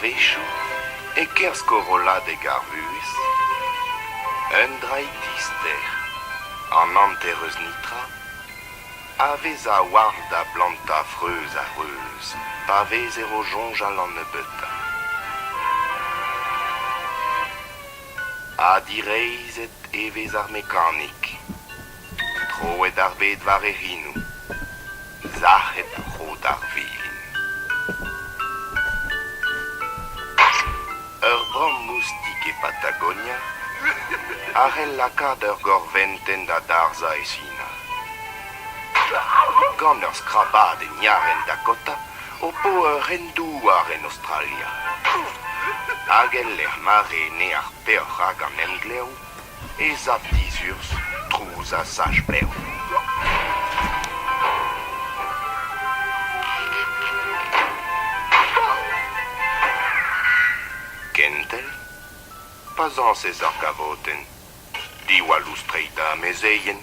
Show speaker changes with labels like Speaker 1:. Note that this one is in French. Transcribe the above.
Speaker 1: Arvechu, e kerscorola de garvus, un draitister, en antereus nitra, avez a warda blanta freuse a reuse, pavez e rojonj al an nebeut. A direiz et evez ar mekanik, tro et ar bet var e rinou, zach et tro d'ar vilin. Ur bram moustik e Patagonia, arel lakad ur gorventen da darza e sina. Gant ur skrabad e niar en Dakota, o po ur rendouar en Australia. Hag el er mare ne ar peoc'h an emgleo, e zap dizurs trouz a saj bleo. Kentel, pas an sez ar gavoten, diwal oustreida mezeien,